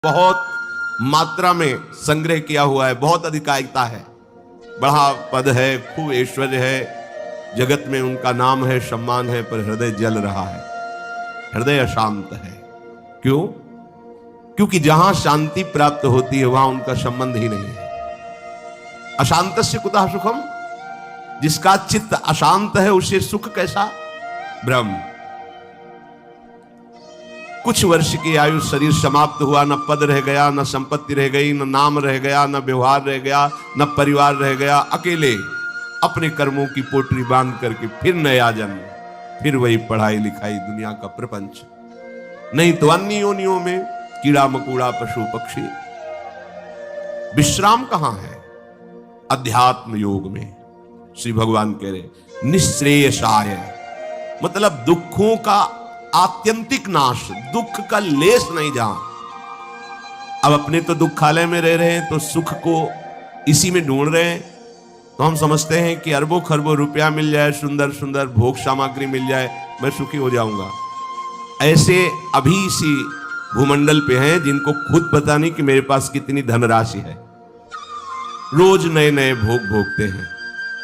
बहुत मात्रा में संग्रह किया हुआ है, बहुत अधिकारिकता है, बड़ा पद है, खूब ऐश्वर्य है, जगत में उनका नाम है, सम्मान है, पर हृदय जल रहा है, हृदय अशांत है। क्यों? क्योंकि जहां शांति प्राप्त होती है वहां उनका संबंध ही नहीं है। अशांतस्य कुतः सुखम, जिसका चित्त अशांत है उसे सुख कैसा? ब्रह्म। कुछ वर्ष की आयु, शरीर समाप्त हुआ, न पद रह गया, न संपत्ति रह गई, न नाम रह गया, न व्यवहार रह गया, न परिवार रह गया, अकेले अपने कर्मों की पोटली बांध करके फिर नया जन्म, फिर वही पढ़ाई लिखाई, दुनिया का प्रपंच। नहीं तो अन्य योनियों में कीड़ा मकोड़ा, पशु पक्षी। विश्राम कहां है? अध्यात्म योग में। श्री भगवान कह रहे निःश्रेयसाय, मतलब दुखों का आत्यंतिक नाश, दुख का लेस नहीं जहां। अब अपने तो दुखालय में रह रहे हैं तो सुख को इसी में ढूंढ रहे हैं, तो हम समझते हैं कि अरबों खरबों रुपया मिल जाए, सुंदर सुंदर भोग सामग्री मिल जाए, मैं सुखी हो जाऊंगा। ऐसे अभी इसी भूमंडल पे हैं जिनको खुद पता नहीं कि मेरे पास कितनी धनराशि है। रोज नए नए भोग भोगते हैं,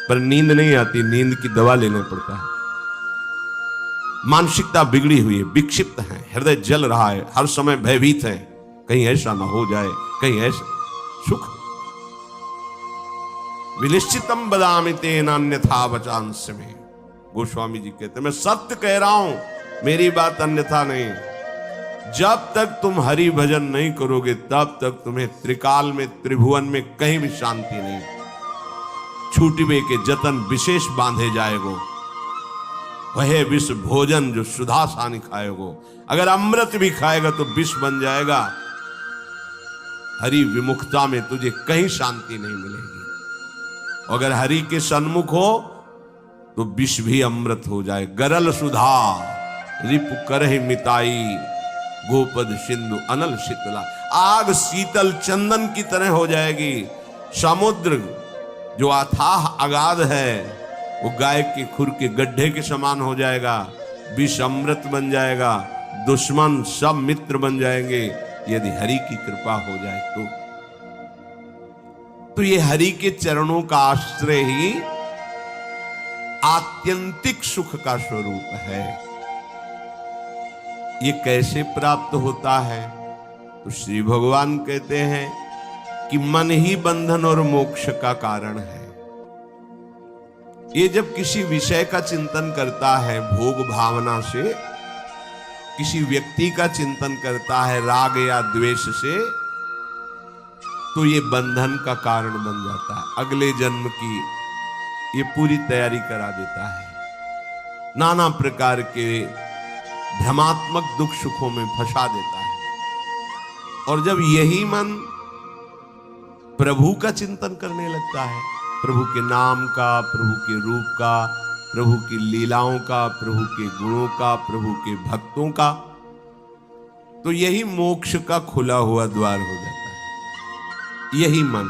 पर नींद नहीं आती, नींद की दवा लेना पड़ता है। मानसिकता बिगड़ी हुई है, विक्षिप्त है, हृदय जल रहा है, हर समय भयभीत है, कहीं ऐसा ना हो जाए, कहीं ऐसा। सुख विनिश्चितम बदामि तेन अन्यथा वचांस्य में, गोस्वामी जी कहते हैं मैं सत्य कह रहा हूं, मेरी बात अन्यथा नहीं। जब तक तुम हरि भजन नहीं करोगे तब तक तुम्हें त्रिकाल में, त्रिभुवन में कहीं भी शांति नहीं। छूटवे के जतन विशेष बांधे जाएगो, वह विष भोजन जो सुधा सानी खाएगो। अगर अमृत भी खाएगा तो विष बन जाएगा। हरि विमुखता में तुझे कहीं शांति नहीं मिलेगी। अगर हरि के सन्मुख हो तो विष भी अमृत हो जाए। गरल सुधा रिपु करहि मिताई, गोपद सिंधु अनल शीतला। आग शीतल चंदन की तरह हो जाएगी। समुद्र जो अथाह अगाध है वो गाय के खुर के गड्ढे के समान हो जाएगा। विष अमृत बन जाएगा। दुश्मन सब मित्र बन जाएंगे यदि हरि की कृपा हो जाए तो ये हरि के चरणों का आश्रय ही आत्यंतिक सुख का स्वरूप है। ये कैसे प्राप्त होता है? तो श्री भगवान कहते हैं कि मन ही बंधन और मोक्ष का कारण है। ये जब किसी विषय का चिंतन करता है भोग भावना से, किसी व्यक्ति का चिंतन करता है राग या द्वेष से, तो ये बंधन का कारण बन जाता है। अगले जन्म की ये पूरी तैयारी करा देता है। नाना प्रकार के भ्रमात्मक दुख सुखों में फंसा देता है। और जब यही मन प्रभु का चिंतन करने लगता है, प्रभु के नाम का, प्रभु के रूप का, प्रभु की लीलाओं का, प्रभु के गुणों का, प्रभु के भक्तों का, तो यही मोक्ष का खुला हुआ द्वार हो जाता है। यही मन,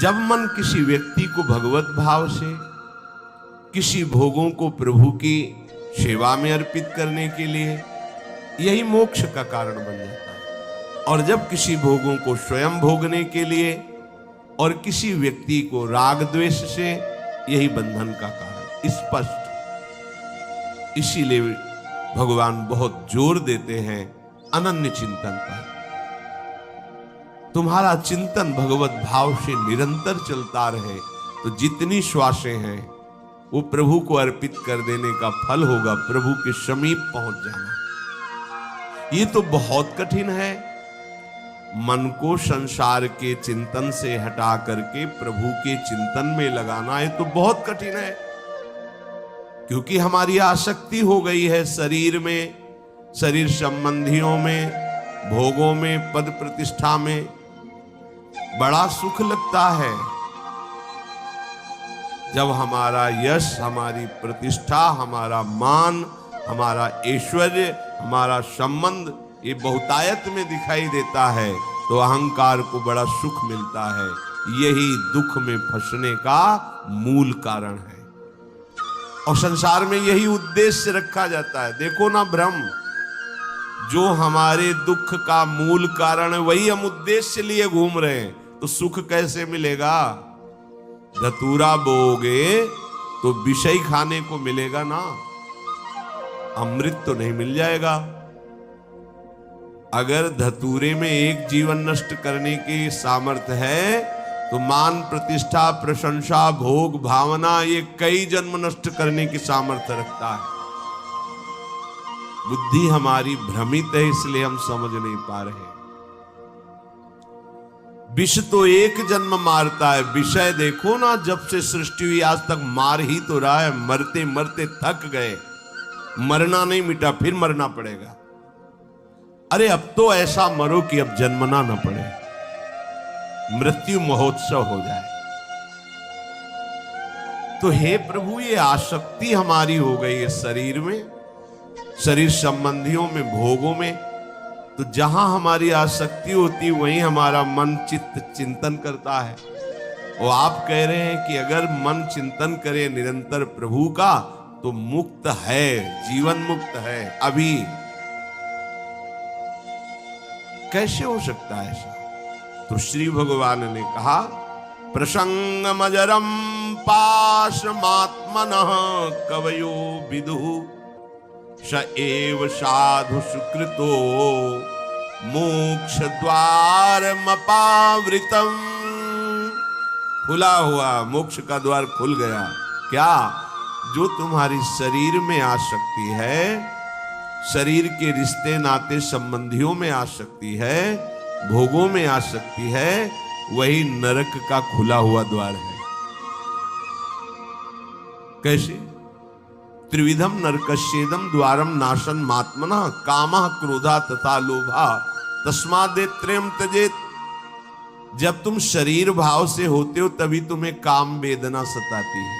जब मन किसी व्यक्ति को भगवत भाव से, किसी भोगों को प्रभु की सेवा में अर्पित करने के लिए, यही मोक्ष का कारण बन जाता है। और जब किसी भोगों को स्वयं भोगने के लिए और किसी व्यक्ति को राग द्वेष से, यही बंधन का कारण स्पष्ट। इसीलिए भगवान बहुत जोर देते हैं अनन्य चिंतन पर। तुम्हारा चिंतन भगवत भाव से निरंतर चलता रहे तो जितनी श्वासें हैं वो प्रभु को अर्पित कर देने का फल होगा, प्रभु के समीप पहुंच जाना। ये तो बहुत कठिन है। मन को संसार के चिंतन से हटा करके प्रभु के चिंतन में लगाना, ये तो बहुत कठिन है। क्योंकि हमारी आसक्ति हो गई है शरीर में, शरीर संबंधियों में, भोगों में, पद प्रतिष्ठा में। बड़ा सुख लगता है जब हमारा यश, हमारी प्रतिष्ठा, हमारा मान, हमारा ऐश्वर्य, हमारा संबंध ये बहुतायत में दिखाई देता है, तो अहंकार को बड़ा सुख मिलता है। यही दुख में फंसने का मूल कारण है। और संसार में यही उद्देश्य रखा जाता है। देखो ना, जो हमारे दुख का मूल कारण है वही हम उद्देश्य लिए घूम रहे हैं, तो सुख कैसे मिलेगा? धतूरा बोओगे तो विषय खाने को मिलेगा ना, अमृत तो नहीं मिल जाएगा। अगर धतूरे में एक जीवन नष्ट करने की सामर्थ्य है तो मान प्रतिष्ठा प्रशंसा भोग भावना ये कई जन्म नष्ट करने की सामर्थ्य रखता है। बुद्धि हमारी भ्रमित है, इसलिए हम समझ नहीं पा रहे। विष तो एक जन्म मारता है, विषय देखो ना, जब से सृष्टि हुई आज तक मार ही तो रहा है। मरते मरते थक गए, मरना नहीं मिटा, फिर मरना पड़ेगा। अरे अब तो ऐसा मरो कि अब जन्मना न पड़े, मृत्यु महोत्सव हो जाए। तो हे प्रभु, ये आसक्ति हमारी हो गई है शरीर में, शरीर संबंधियों में, भोगों में। तो जहां हमारी आसक्ति होती वहीं हमारा मन चित्त चिंतन करता है। और आप कह रहे हैं कि अगर मन चिंतन करे निरंतर प्रभु का तो मुक्त है, जीवन मुक्त है। अभी कैसे हो सकता है ऐसा? तो श्री भगवान ने कहा, प्रसंगमजरम पाशमात्मनः कवयो विदुः स एव साधु सुकृतो मोक्ष द्वारमपावृतम्। खुला हुआ मोक्ष का द्वार खुल गया। क्या? जो तुम्हारी शरीर में आसक्ति है, शरीर के रिश्ते नाते संबंधियों में आसक्ति है, भोगों में आसक्ति है, वही नरक का खुला हुआ द्वार है। कैसे? त्रिविधम नरकस्येदम द्वारम नाशन मात्मनः कामः क्रोधा तथा लोभा तस्मादेत्रयम् त्यजेत। जब तुम शरीर भाव से होते हो तभी तुम्हें काम वेदना सताती है।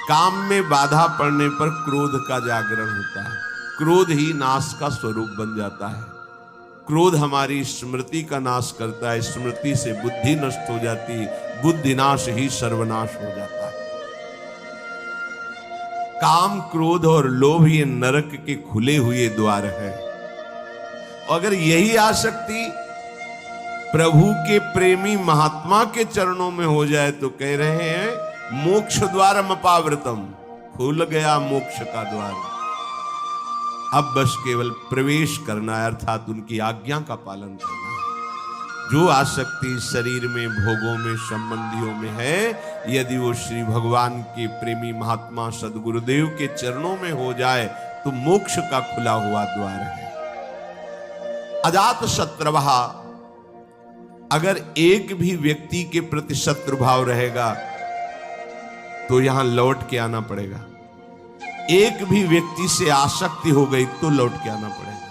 काम में बाधा पड़ने पर क्रोध का जागरण होता है, क्रोध ही नाश का स्वरूप बन जाता है। क्रोध हमारी स्मृति का नाश करता है, स्मृति से बुद्धि नष्ट हो जाती, बुद्धि नाश ही सर्वनाश हो जाता है। काम क्रोध और लोभ ये नरक के खुले हुए द्वार है। अगर यही आसक्ति प्रभु के प्रेमी महात्मा के चरणों में हो जाए तो कह रहे हैं मोक्ष द्वारम अपावृतम, खुल गया मोक्ष का द्वार। अब बस केवल प्रवेश करना है, अर्थात उनकी आज्ञा का पालन करना है। जो आसक्ति शरीर में, भोगों में, संबंधियों में है, यदि वो श्री भगवान के प्रेमी महात्मा सदगुरुदेव के चरणों में हो जाए तो मोक्ष का खुला हुआ द्वार है। अजात शत्रुवः, अगर एक भी व्यक्ति के प्रति शत्रु भाव रहेगा तो यहां लौट के आना पड़ेगा। एक भी व्यक्ति से आसक्ति हो गई तो लौट के आना पड़ेगा।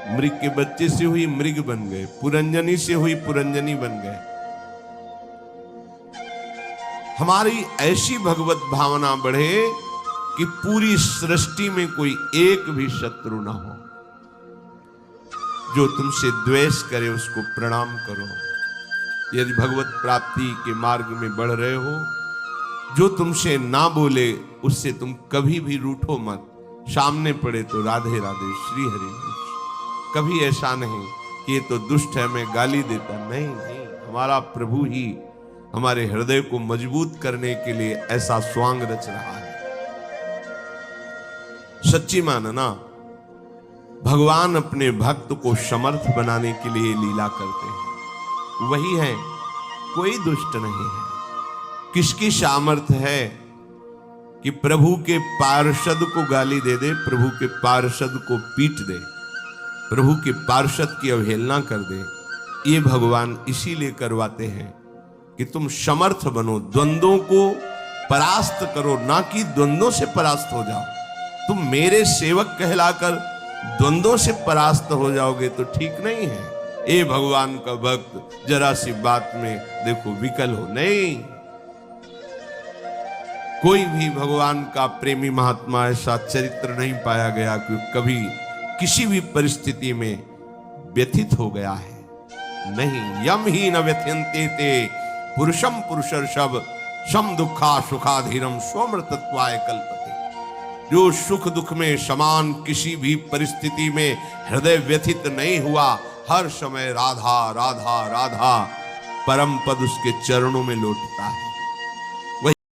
मृग के बच्चे से हुई मृग बन गए, पुरंजनी से हुई पुरंजनी बन गए। हमारी ऐसी भगवत भावना बढ़े कि पूरी सृष्टि में कोई एक भी शत्रु ना हो। जो तुमसे द्वेष करे उसको प्रणाम करो। यदि भगवत प्राप्ति के मार्ग में बढ़ रहे हो, जो तुमसे ना बोले उससे तुम कभी भी रूठो मत। सामने पड़े तो राधे राधे श्री हरि। कभी ऐसा नहीं कि ये तो दुष्ट है मैं गाली देता, नहीं नहीं। हमारा प्रभु ही हमारे हृदय को मजबूत करने के लिए ऐसा स्वांग रच रहा है। सच्ची मानना, भगवान अपने भक्त को समर्थ बनाने के लिए लीला करते हैं। वही है, कोई दुष्ट नहीं है। किसकी सामर्थ्य है कि प्रभु के पार्षद को गाली दे दे, प्रभु के पार्षद को पीट दे, प्रभु के पार्षद की अवहेलना कर दे? ये भगवान इसीलिए करवाते हैं कि तुम समर्थ बनो, द्वंद्वों को परास्त करो, ना कि द्वंद्वों से परास्त हो जाओ। तुम मेरे सेवक कहलाकर द्वंद्वों से परास्त हो जाओगे तो ठीक नहीं है। ए भगवान का भक्त, जरा सी बात में देखो विकल हो नहीं। कोई भी भगवान का प्रेमी महात्मा ऐसा चरित्र नहीं पाया गया कि कभी किसी भी परिस्थिति में व्यथित हो गया है। नहीं, यम ही न व्यथ्यन्ते ते पुरुषम पुरुषर्षभ सम दुखा सुखाधीरम सोमृतत्वाय कल्पते। जो सुख दुख में समान किसी भी परिस्थिति में हृदय व्यथित नहीं हुआ, हर समय राधा राधा राधा परम पद उसके चरणों में लौटता है।